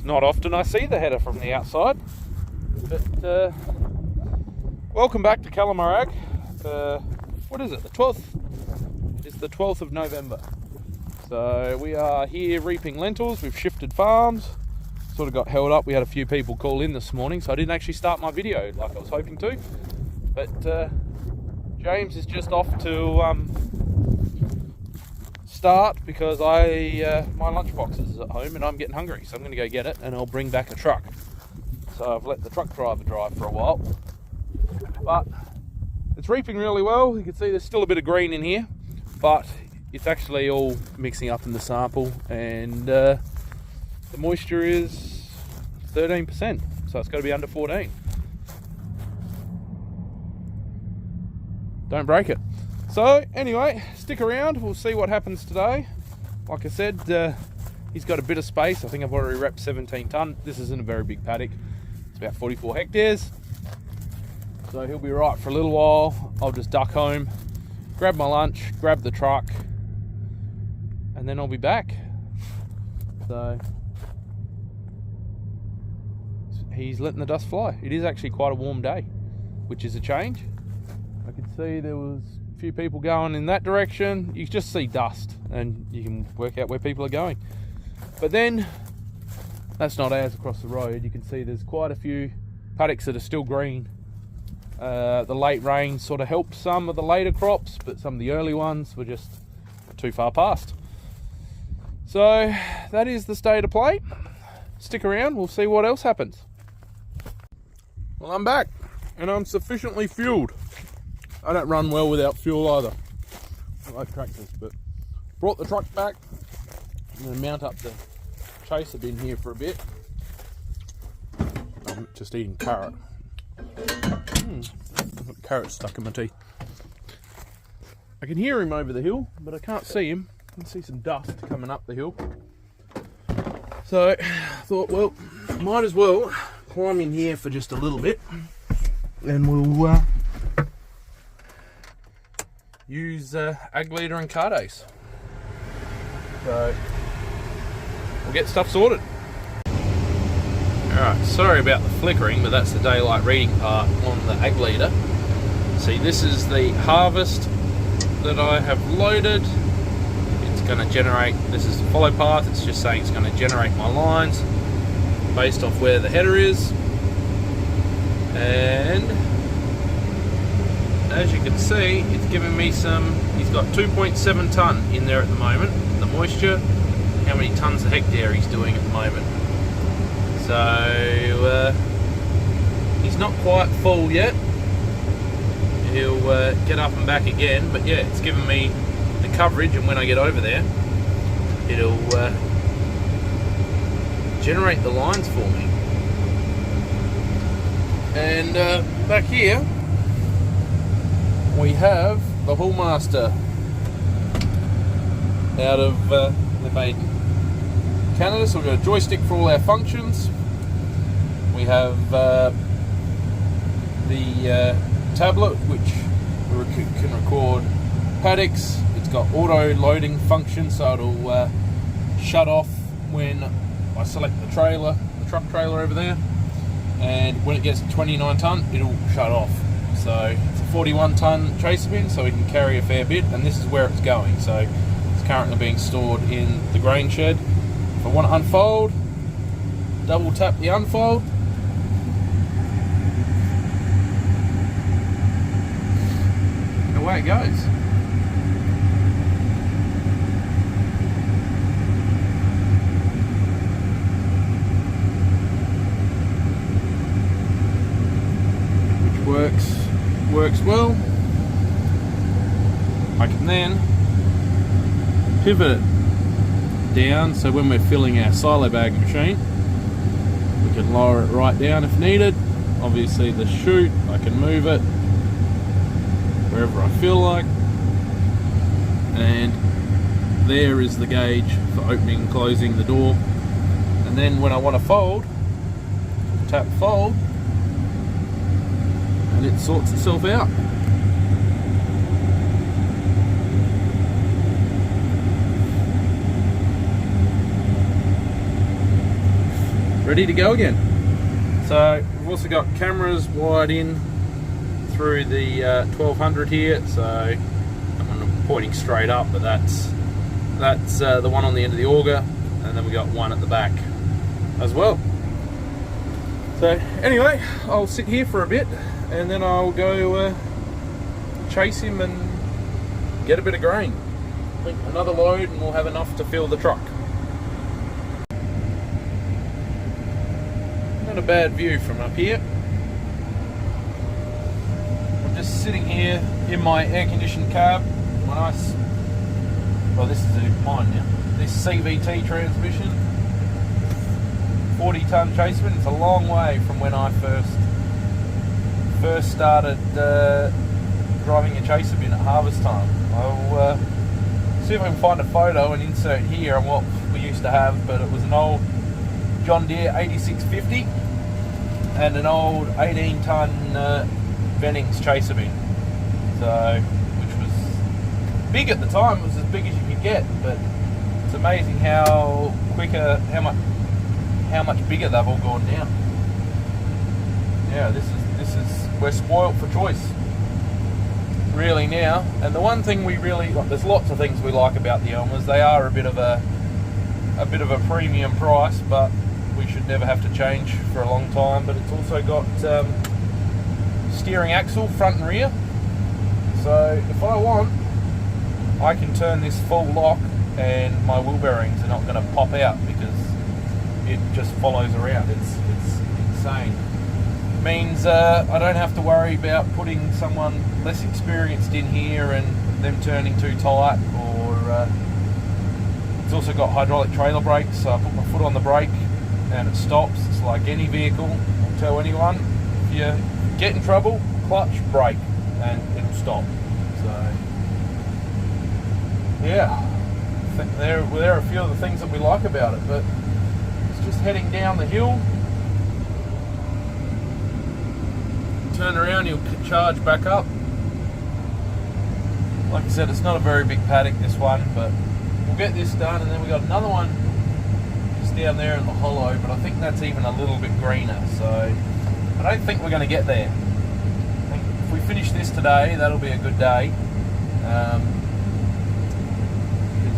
not often I see the header from the outside. But welcome back to Calamar Ag. What is it? The 12th? It's the 12th of November. So we are here reaping lentils. We've shifted farms. Sort of got held up. We had a few people call in this morning, so I didn't actually start my video like I was hoping to. But James is just off to start because my lunchbox is at home and I'm getting hungry, so I'm going to go get it and I'll bring back a truck. So I've let the truck driver drive for a while, but it's reaping really well. You can see there's still a bit of green in here, but it's actually all mixing up in the sample, and the moisture is 13%, so it's got to be under 14. Don't break it. So anyway, stick around, we'll see what happens today. Like I said, he's got a bit of space. I think I've already repped 17 tonne. This isn't a very big paddock. It's about 44 hectares. So he'll be right for a little while. I'll just duck home, grab my lunch, grab the truck, and then I'll be back. So he's letting the dust fly. It is actually quite a warm day, which is a change. I could see there was a few people going in that direction. You can just see dust and you can work out where people are going. But then, that's not ours across the road. You can see there's quite a few paddocks that are still green. The late rain sort of helped some of the later crops, but some of the early ones were just too far past. So that is the state of play. Stick around, we'll see what else happens. Well, I'm back and I'm sufficiently fueled. I don't run well without fuel either. I like tractors, but brought the truck back. I'm going to mount up the chaser bin here for a bit. I'm just eating carrot. I've got carrot stuck in my teeth. I can hear him over the hill, but I can't see him. I can see some dust coming up the hill. So I thought, well, might as well climb in here for just a little bit, and we'll use ag leader and Cardace. So we'll get stuff sorted. Alright, sorry about the flickering, but that's the daylight reading part on the ag leader. See, this is the harvest that I have loaded. It's going to generate, this is the follow path, it's just saying it's going to generate my lines based off where the header is. And as you can see, it's giving me some, he's got 2.7 tonne in there at the moment. The moisture, how many tonnes a hectare he's doing at the moment. So he's not quite full yet. He'll get up and back again, but yeah, it's giving me the coverage, and when I get over there, it'll generate the lines for me. And back here we have the Hallmaster out of they made Canada, so we've got a joystick for all our functions. We have the tablet, which can record paddocks. It's got auto loading function, so it'll shut off when I select the trailer, the truck trailer over there, and when it gets to 29 tonne, it'll shut off. So it's a 41 tonne chaser bin, so we can carry a fair bit, and this is where it's going. So it's currently being stored in the grain shed. If I want to unfold, double tap the unfold. And away it goes. Which works well. I can then pivot it down, so when we're filling our silo bag machine, we can lower it right down if needed. Obviously the chute, I can move it wherever I feel like, and there is the gauge for opening and closing the door. And then when I want to fold, tap fold, and it sorts itself out. ready to go again. So we've also got cameras wired in through the 1200 here, so I'm pointing straight up, but that's the one on the end of the auger, and then we got one at the back as well. So anyway, I'll sit here for a bit and then I'll go chase him and get a bit of grain. I think another load and we'll have enough to fill the truck. Not a bad view from up here. I'm just sitting here in my air-conditioned cab. My nice, well, this is mine now. This CVT transmission, 40-ton Chaseman. It's a long way from when I first started driving a chaser bin at harvest time. I'll see if I can find a photo and insert here on what we used to have, but it was an old John Deere 8650 and an old 18-ton Vennings chaser bin. So, which was big at the time. It was as big as you could get, but it's amazing how much bigger they've all gone now. Yeah, this is we're spoilt for choice, really now. And the one thing we really like, there's lots of things we like about the Elmers. They are a bit of a premium price, but we should never have to change for a long time. But it's also got steering axle front and rear, so if I want, I can turn this full lock and my wheel bearings are not going to pop out because it just follows around. It's insane. It means I don't have to worry about putting someone less experienced in here and them turning too tight, or it's also got hydraulic trailer brakes, so I put my foot on the brake and it stops. It's like any vehicle. I'll tell anyone, if you get in trouble, clutch, brake, and it'll stop. So yeah, there are a few of the things that we like about it, but it's just heading down the hill. Turn around, you'll charge back up. Like I said, it's not a very big paddock, this one, but we'll get this done, and then we got another one just down there in the hollow, but I think that's even a little bit greener, so I don't think we're going to get there. I think if we finish this today, that'll be a good day.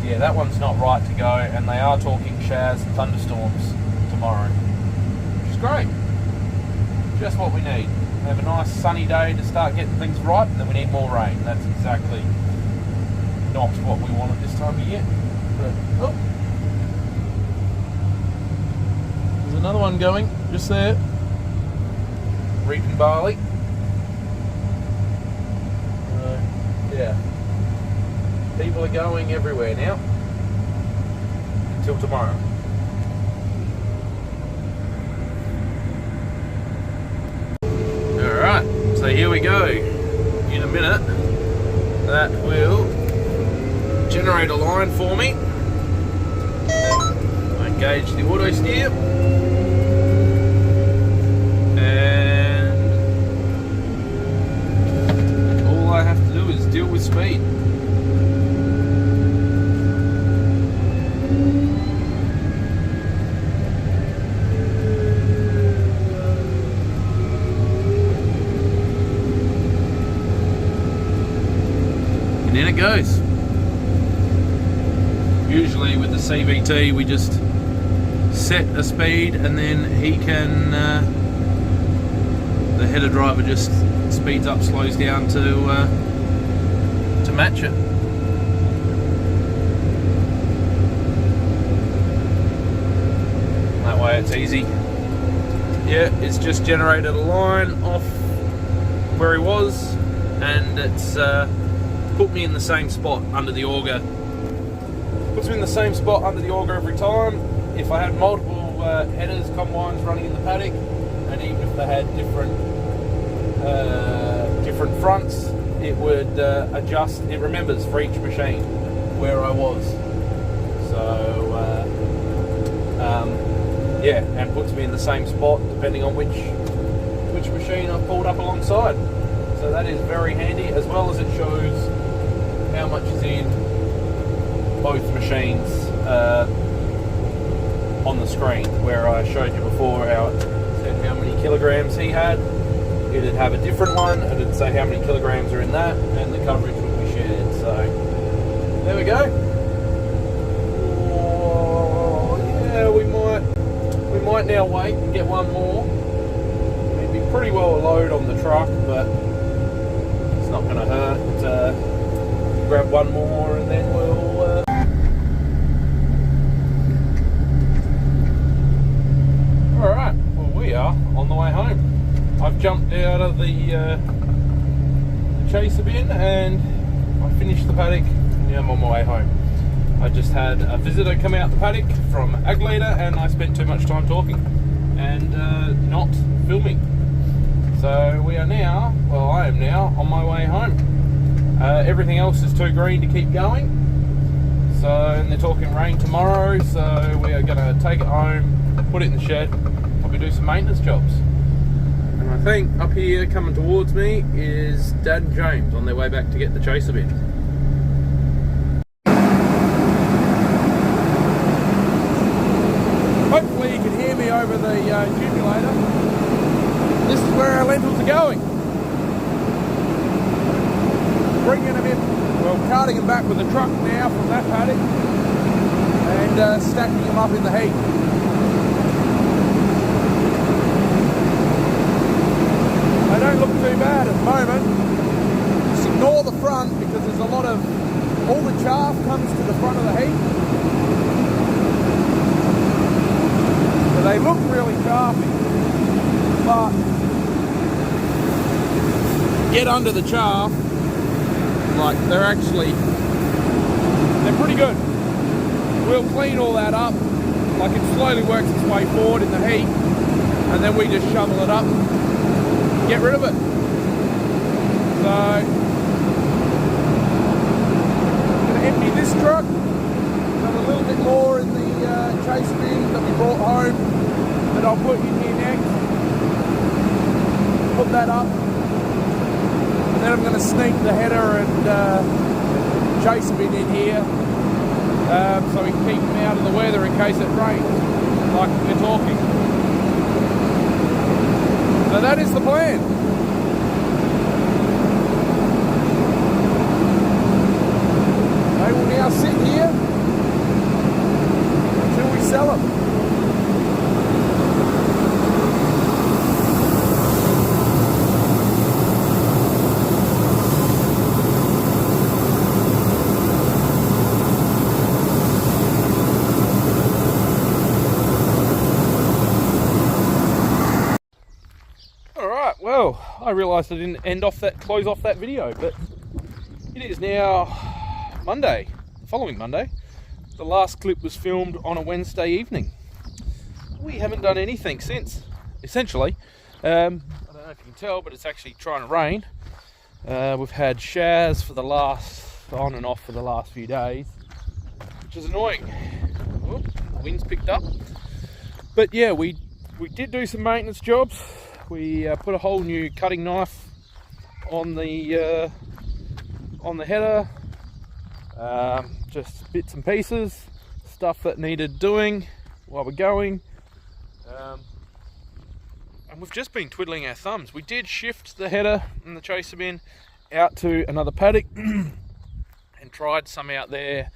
Yeah, that one's not right to go, and they are talking showers and thunderstorms tomorrow, which is great. Just what we need. We have a nice sunny day to start getting things right, and then we need more rain. That's exactly not what we want at this time of year. But, oh, there's another one going just there, reaping barley. Yeah. People are going everywhere now until tomorrow. Alright, so here we go. In a minute, that will generate a line for me. I engage the auto steer. And all I have to do is deal with speed. And in it goes. Usually with the CVT we just set a speed and then he can, the header driver just speeds up, slows down to match it. That way it's easy. Yeah, it's just generated a line off where he was, and it's put me in the same spot under the auger. Puts me in the same spot under the auger every time. If I had multiple headers, combines running in the paddock, and even if they had different fronts, it would adjust. It remembers for each machine where I was. So yeah, and puts me in the same spot depending on which machine I've pulled up alongside. So that is very handy, as well as it shows how much is in both machines on the screen where I showed you before how it said how many kilograms he had. It'd have a different one, and it'd say how many kilograms are in that, and the coverage would be shared. So there we go. Oh, yeah, we might now wait and get one more. It'd be pretty well a load on the truck, but it's not going to hurt. Grab one more, and then we'll. All right. Well, we are on the way home. I've jumped out of the chaser bin and I finished the paddock, and now I'm on my way home. I just had a visitor come out the paddock from Ag Leader, and I spent too much time talking and not filming. So we are now, well, I am now on my way home. Everything else is too green to keep going. So, and they're talking rain tomorrow, so we are going to take it home, put it in the shed, probably do some maintenance jobs. And I think up here coming towards me is Dad and James on their way back to get the chaser bin. Hopefully you can hear me over the accumulator. This is where our lentils are going. Bringing them in, well, carting them back with the truck now from that paddock and stacking them up in the heat. They don't look too bad at the moment. Just ignore the front because there's a lot of, all the chaff comes to the front of the heat. So they look really chaffy, but get under the chaff, like they're pretty good. We'll clean all that up, like it slowly works its way forward in the heat, and then we just shovel it up. Get rid of it. So I'm going to empty this truck, have a little bit more in the chase bin that we brought home that I'll put in here next. Put that up, and then I'm going to sneak the header and chase bin in here so we can keep them out of the weather in case it rains, like we're talking. So that is the plan. They will now sit here until we sell them. Well, I realised I didn't close off that video, but it is now Monday, the following Monday. The last clip was filmed on a Wednesday evening. We haven't done anything since, essentially. I don't know if you can tell, but it's actually trying to rain. We've had showers on and off for the last few days, which is annoying. Oh, the wind's picked up. But yeah, we did do some maintenance jobs. We put a whole new cutting knife on the header, just bits and pieces, stuff that needed doing while we're going, and we've just been twiddling our thumbs. We did shift the header and the chaser bin out to another paddock and tried some out there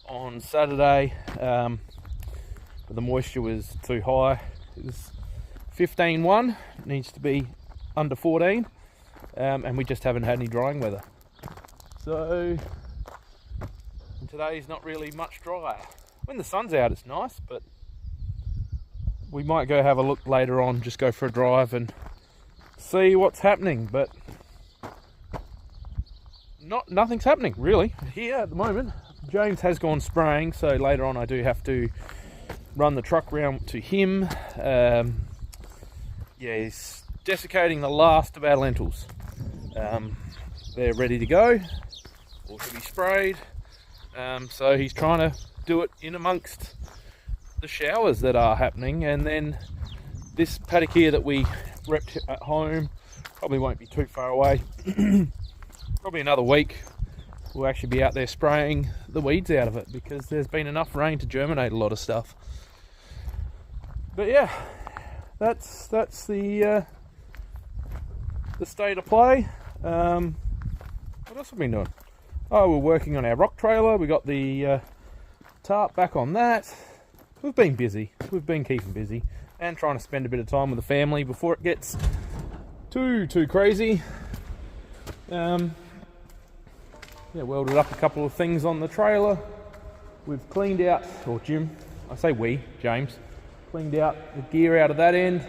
on Saturday, but the moisture was too high. It was 15.1, needs to be under 14, and we just haven't had any drying weather. So today's not really much drier. When the sun's out it's nice, but we might go have a look later on, just go for a drive and see what's happening, but nothing's happening really here at the moment. James has gone spraying, so later on I do have to run the truck round to him. Yeah, he's desiccating the last of our lentils. They're ready to go, or to be sprayed. So he's trying to do it in amongst the showers that are happening, and then this paddock here that we repped at home probably won't be too far away. Probably another week we'll actually be out there spraying the weeds out of it, because there's been enough rain to germinate a lot of stuff. But yeah, that's the state of play. What else have we been doing? Oh, we're working on our rock trailer. We got the tarp back on that. We've been busy. We've been keeping busy and trying to spend a bit of time with the family before it gets too crazy. Yeah, welded up a couple of things on the trailer. We've cleaned out, or Jim, I say we, James, cleaned out the gear out of that end.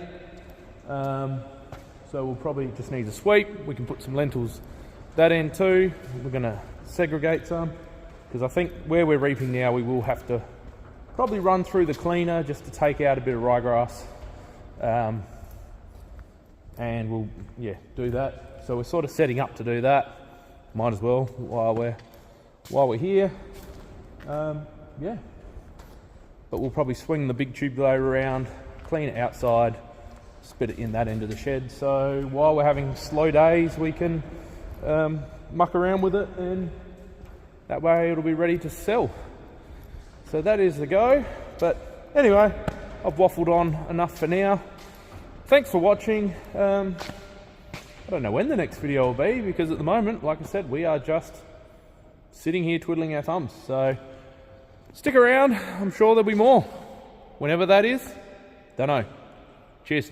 So we'll probably just need a sweep. We can put some lentils that end too. We're going to segregate some, because I think where we're reaping now we will have to probably run through the cleaner just to take out a bit of ryegrass, and we'll do that. So we're sort of setting up to do that. Might as well while we're here. Yeah, but we'll probably swing the big tube loader around, clean it outside, spit it in that end of the shed. So while we're having slow days, we can muck around with it, and that way it'll be ready to sell. So that is the go. But anyway, I've waffled on enough for now. Thanks for watching. I don't know when the next video will be, because at the moment, like I said, we are just sitting here twiddling our thumbs. So stick around, I'm sure there'll be more. Whenever that is, don't know. Cheers.